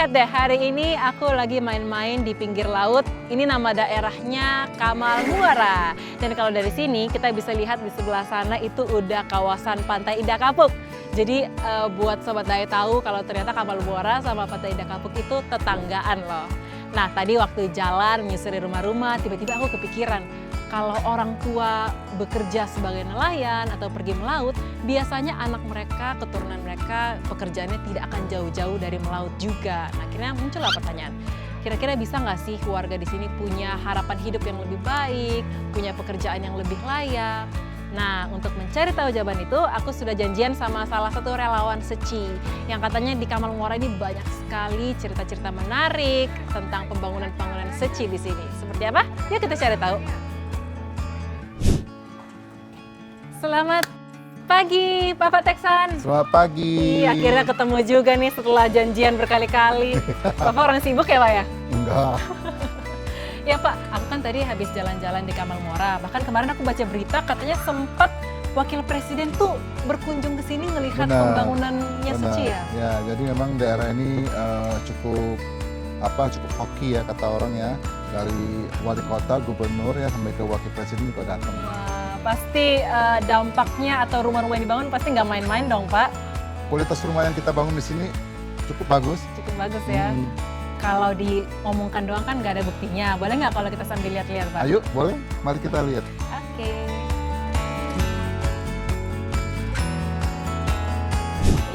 Lihat deh, hari ini aku lagi main-main di pinggir laut. Ini nama daerahnya Kamal Muara. Dan kalau dari sini kita bisa lihat di sebelah sana itu udah kawasan Pantai Indah Kapuk. Jadi buat Sobat Daya tahu kalau ternyata Kamal Muara sama Pantai Indah Kapuk itu tetanggaan loh. Nah tadi waktu jalan menyusuri rumah-rumah, tiba-tiba aku kepikiran, kalau orang tua bekerja sebagai nelayan atau pergi melaut, biasanya anak mereka, keturunan mereka, pekerjaannya tidak akan jauh-jauh dari melaut juga. Nah, akhirnya muncullah pertanyaan, kira-kira bisa nggak sih keluarga di sini punya harapan hidup yang lebih baik, punya pekerjaan yang lebih layak? Nah, untuk mencari tahu jawaban itu, aku sudah janjian sama salah satu relawan Seci, yang katanya di Kamal Muara ini banyak sekali cerita-cerita menarik tentang pembangunan-pembangunan Seci di sini. Seperti apa? Yuk kita cari tahu. Selamat pagi, Bapak Teksan. Selamat pagi. Akhirnya ketemu juga nih setelah janjian berkali-kali. Bapak orang sibuk ya, Pak ya? Enggak. Ya Pak, aku kan tadi habis jalan-jalan di Kamal Muara. Bahkan kemarin aku baca berita katanya sempat Wakil Presiden tuh berkunjung ke sini melihat pembangunannya Seci ya? Ya, jadi memang daerah ini cukup hoki ya kata orang ya. Dari wali kota, gubernur ya sampai ke wakil presiden juga datang. Wah, pasti dampaknya atau rumah-rumah yang dibangun pasti nggak main-main dong Pak? Kualitas rumah yang kita bangun di sini cukup bagus. Cukup bagus ya. Kalau diomongkan doang kan nggak ada buktinya. Boleh nggak kalau kita sambil lihat-lihat Pak? Ayo, boleh. Mari kita lihat. Oke.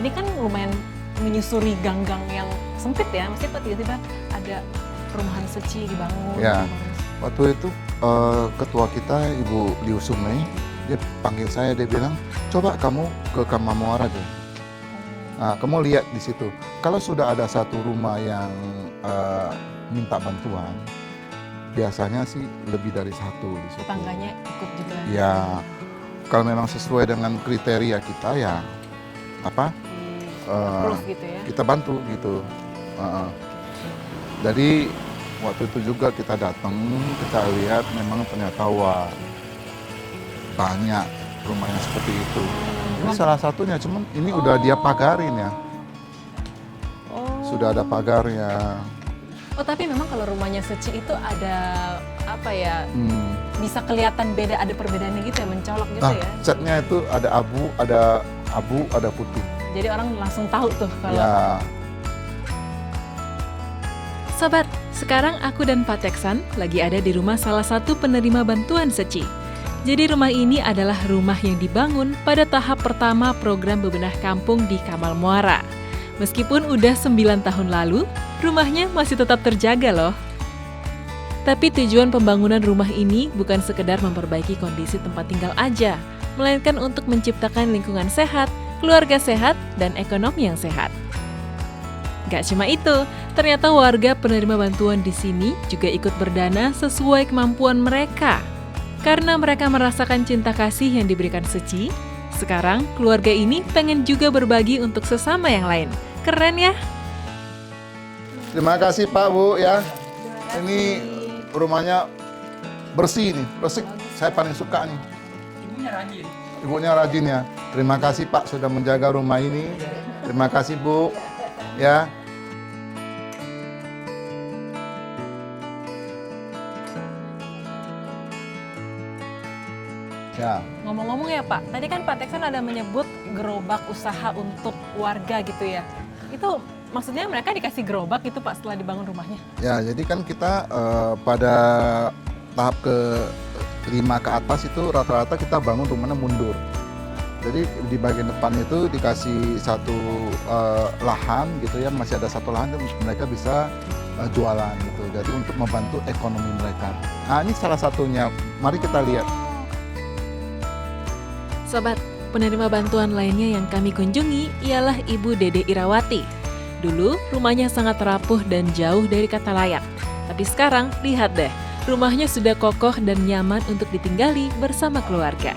Ini kan lumayan menyusuri gang-gang yang sempit ya. Maksudnya tiba-tiba ada perumahan Seci dibangun. Ya, waktu itu ketua kita Ibu Liu Sumei, dia panggil saya, dia bilang, coba kamu ke Kamal Muara deh. Nah, kamu lihat di situ. Kalau sudah ada satu rumah yang minta bantuan, biasanya sih lebih dari satu di situ. Tetangganya ikut juga. Ya, kalau memang sesuai dengan kriteria kita ya, Gitu ya. kita bantu gitu. Jadi waktu itu juga kita datang, kita lihat memang ternyata banyak rumah yang seperti itu. Ini salah satunya, cuman ini udah dia pagarin ya. Sudah ada pagarnya. Oh tapi memang kalau rumahnya Seci itu ada bisa kelihatan beda, ada perbedaannya gitu ya, mencolok gitu ya. Catnya itu ada abu, ada putih. Jadi orang langsung tahu tuh kalau. Ya. Sobat, sekarang aku dan Pak Teksan lagi ada di rumah salah satu penerima bantuan Seci. Jadi rumah ini adalah rumah yang dibangun pada tahap pertama program bebenah kampung di Kamal Muara. Meskipun udah 9 tahun lalu, rumahnya masih tetap terjaga loh. Tapi tujuan pembangunan rumah ini bukan sekedar memperbaiki kondisi tempat tinggal aja, melainkan untuk menciptakan lingkungan sehat, keluarga sehat, dan ekonomi yang sehat. Gak cuma itu, ternyata warga penerima bantuan di sini juga ikut berdana sesuai kemampuan mereka. Karena mereka merasakan cinta kasih yang diberikan Seci, sekarang keluarga ini pengen juga berbagi untuk sesama yang lain. Keren ya? Terima kasih Pak Bu ya. Ini rumahnya bersih nih, bersih. Saya paling suka nih. Ibunya rajin ya. Terima kasih Pak sudah menjaga rumah ini. Terima kasih Bu ya. Ya. Ngomong-ngomong ya Pak, tadi kan Pak Teksan ada menyebut gerobak usaha untuk warga gitu ya. Itu maksudnya mereka dikasih gerobak gitu Pak setelah dibangun rumahnya? Ya, jadi kan kita pada tahap ke-5 ke atas itu rata-rata kita bangun rumahnya mundur. Jadi di bagian depan itu dikasih satu lahan gitu ya, masih ada satu lahan mereka bisa jualan gitu. Jadi untuk membantu ekonomi mereka. Nah ini salah satunya, mari kita lihat. Sobat, penerima bantuan lainnya yang kami kunjungi ialah Ibu Dede Irawati. Dulu rumahnya sangat rapuh dan jauh dari kata layak. Tapi sekarang lihat deh, rumahnya sudah kokoh dan nyaman untuk ditinggali bersama keluarga.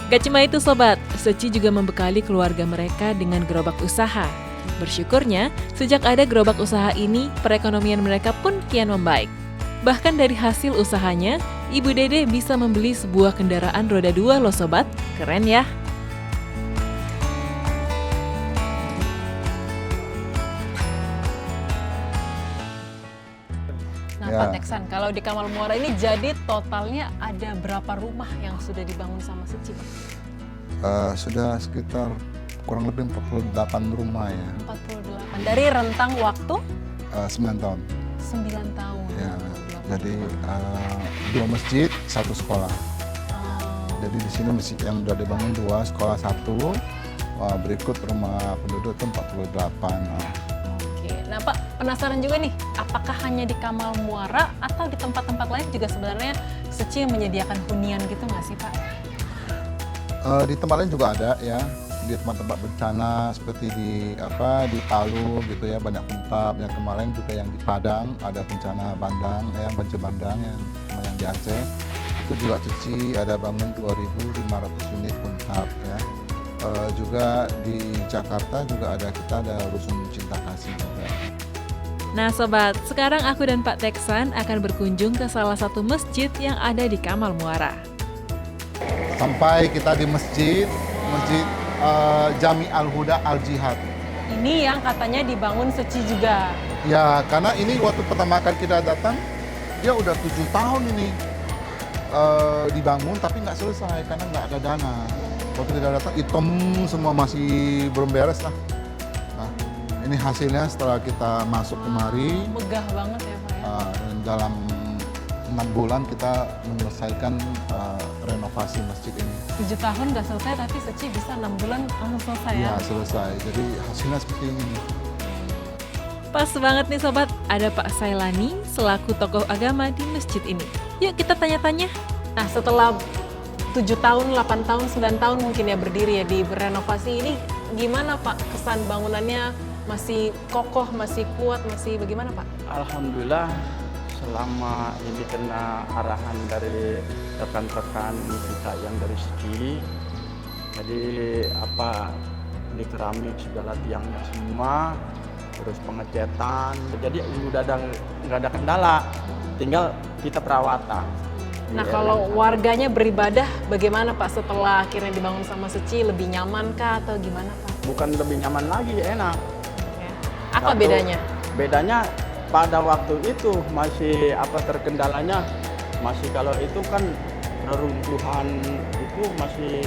Gak cuma itu sobat, Seci juga membekali keluarga mereka dengan gerobak usaha. Bersyukurnya, sejak ada gerobak usaha ini, perekonomian mereka pun kian membaik. Bahkan dari hasil usahanya, Ibu Dede bisa membeli sebuah kendaraan roda 2 loh sobat. Keren ya? Nah, Ya. Pak Teksan, kalau di Kamal Muara ini jadi totalnya ada berapa rumah yang sudah dibangun sama Seci, Pak? Sudah sekitar kurang lebih 48 rumah ya, 48. Dari rentang waktu 9 tahun. 9 tahun. Ya, 48. jadi 2 masjid, 1 sekolah. Jadi di sini masjid yang sudah dibangun 2, sekolah 1. Berikut rumah penduduk itu 48. Oke, nah Pak, penasaran juga nih, apakah hanya di Kamal Muara atau di tempat-tempat lain juga sebenarnya Seci menyediakan hunian gitu nggak sih Pak? Di tempat lain juga ada ya, di tempat-tempat bencana seperti di Palu gitu ya, banyak puntap. Yang kemarin juga yang di Padang ada bencana bandang ya, banjir bandang yang di Aceh. Itu juga Cici ada bangun 2.500 unit puntap ya. Juga di Jakarta juga kita ada rusun cinta kasih juga. Nah Sobat, sekarang aku dan Pak Teksan akan berkunjung ke salah satu masjid yang ada di Kamal Muara. Sampai kita di masjid Jami Al-Huda Al-Jihad. Ini yang katanya dibangun Seci juga. Ya, karena ini waktu pertama kali kita datang, dia udah 7 tahun ini dibangun tapi nggak selesai karena nggak ada dana. Waktu kita datang hitam semua, masih belum beres lah. Nah, ini hasilnya setelah kita masuk kemari. Megah banget ya Pak ya. Dalam 6 bulan kita menyelesaikan renovasi masjid ini. 7 tahun nggak selesai tapi Seci bisa 6 bulan langsung selesai ya. Ya, selesai. Jadi hasilnya seperti ini. Pas banget nih Sobat, ada Pak Sailani selaku tokoh agama di masjid ini. Yuk kita tanya-tanya. Nah setelah 7 tahun, 8 tahun, 9 tahun mungkin ya berdiri ya di renovasi ini, gimana Pak kesan bangunannya? Masih kokoh, masih kuat, masih bagaimana Pak? Alhamdulillah selama ini kena arahan dari rekan-rekan kita yang dari Seci, jadi ini keramik segala tiangnya semua, terus pengecetan, jadi nggak ada kendala, tinggal kita perawatan. Nah kalau warganya beribadah bagaimana Pak setelah akhirnya dibangun sama Seci, lebih nyaman kah atau gimana Pak? Bukan lebih nyaman lagi, enak. Ya. Apa bedanya? Bedanya pada waktu itu masih terkendalanya, masih kalau itu kan reruntuhan itu masih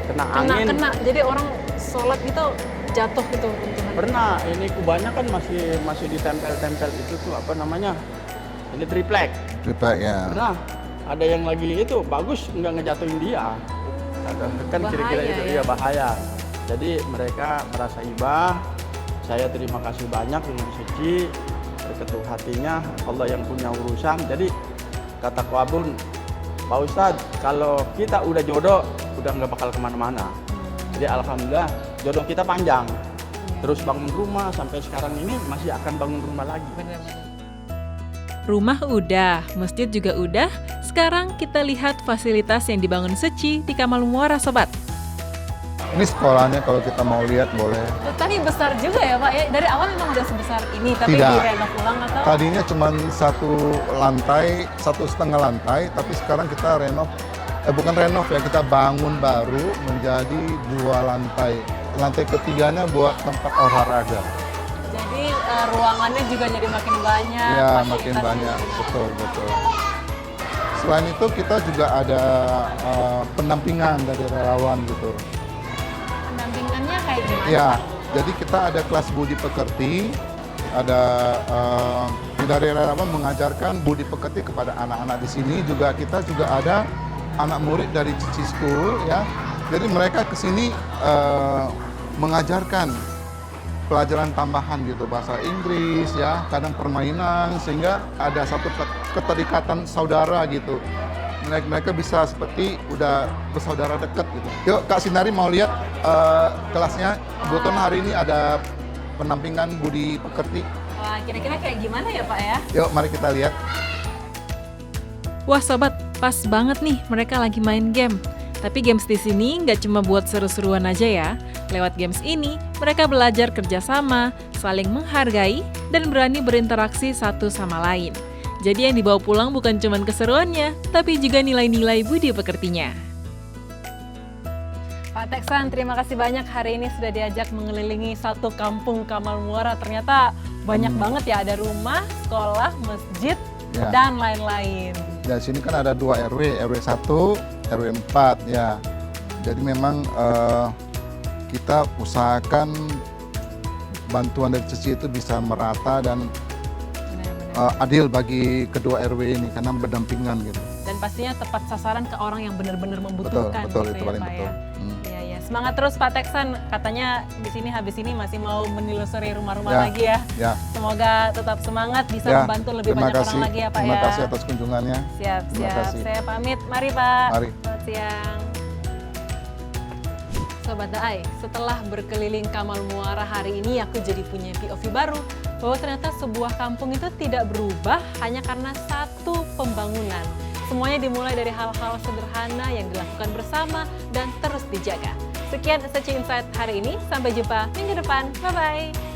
kena angin. Kena, jadi orang sholat gitu jatuh gitu runtuhan. Pernah, ini kubahnya kan masih ditempel-tempel itu tuh ini triplek. Triplek ya. Pernah, ada yang lagi itu bagus nggak ngejatuhin dia. Kan kira-kira itu ya? iya bahaya. Jadi mereka merasa ibah. Saya terima kasih banyak dengan Seci, berketuk hatinya Allah yang punya urusan. Jadi kata Kuabun, Pak Ustadz, kalau kita udah jodoh udah nggak bakal kemana-mana. Jadi alhamdulillah jodoh kita panjang. Terus bangun rumah sampai sekarang ini masih akan bangun rumah lagi. Benar-benar. Rumah udah, masjid juga udah. Sekarang kita lihat fasilitas yang dibangun Seci di Kamal Muara Sobat. Ini sekolahnya kalau kita mau lihat boleh. Tapi besar juga ya Pak ya. Dari awal memang udah sebesar ini, tapi Tidak. direnov ulang atau? Tadinya cuma 1,5 lantai, tapi sekarang kita bukan renov ya, kita bangun baru menjadi 2 lantai. Lantai ketiganya buat tempat olahraga. Jadi ruangannya juga jadi makin banyak. Ya, fasilitasnya makin banyak, juga. betul. Selain itu kita juga ada pendampingan dari relawan gitu. Pendampingannya kayak gimana Ya, Pak? jadi kita ada kelas budi pekerti, ada dari relawan mengajarkan budi pekerti kepada anak-anak di sini. Kita juga ada anak murid dari Cici School ya. Jadi mereka ke sini mengajarkan pelajaran tambahan gitu, bahasa Inggris ya, kadang permainan, sehingga ada satu keterikatan saudara gitu. Mereka bisa seperti udah bersaudara dekat gitu. Yuk Kak Sinari mau lihat kelasnya. Kebetulan hari ini ada pendampingan budi pekerti. Wah, kira-kira kayak gimana ya Pak ya? Yuk mari kita lihat. Wah Sobat, pas banget nih mereka lagi main game. Tapi games di sini nggak cuma buat seru-seruan aja ya. Lewat games ini, mereka belajar kerjasama, saling menghargai, dan berani berinteraksi satu sama lain. Jadi yang dibawa pulang bukan cuma keseruannya, tapi juga nilai-nilai budi pekertinya. Pak Teksan, terima kasih banyak hari ini sudah diajak mengelilingi satu kampung Kamal Muara. Ternyata Banyak banget ya, ada rumah, sekolah, masjid, Ya. dan lain-lain. Ya, sini kan ada 2 RW, RW 1, RW 4 ya. Jadi memang kita usahakan bantuan dari CECI itu bisa merata dan Benar-benar. adil bagi kedua RW ini karena berdampingan gitu. Dan pastinya tepat sasaran ke orang yang benar-benar membutuhkan. Betul, gitu itu ya, paling Pak betul. ya. Iya, iya. Semangat terus Pak Teksan. Katanya di sini habis ini masih mau menelusuri rumah-rumah Ya. lagi ya. Ya, Semoga tetap semangat, bisa ya. membantu lebih Terima banyak kasih. orang lagi ya Pak Terima ya. kasih atas kunjungannya. Siap, Terima siap. kasih. Saya pamit. Mari Pak. Mari. Selamat siang. Sobat Daai, setelah berkeliling Kamal Muara hari ini aku jadi punya POV baru bahwa ternyata sebuah kampung itu tidak berubah hanya karena satu pembangunan. Semuanya dimulai dari hal-hal sederhana yang dilakukan bersama dan terus dijaga. Sekian SCI Insight hari ini, sampai jumpa minggu depan. Bye-bye.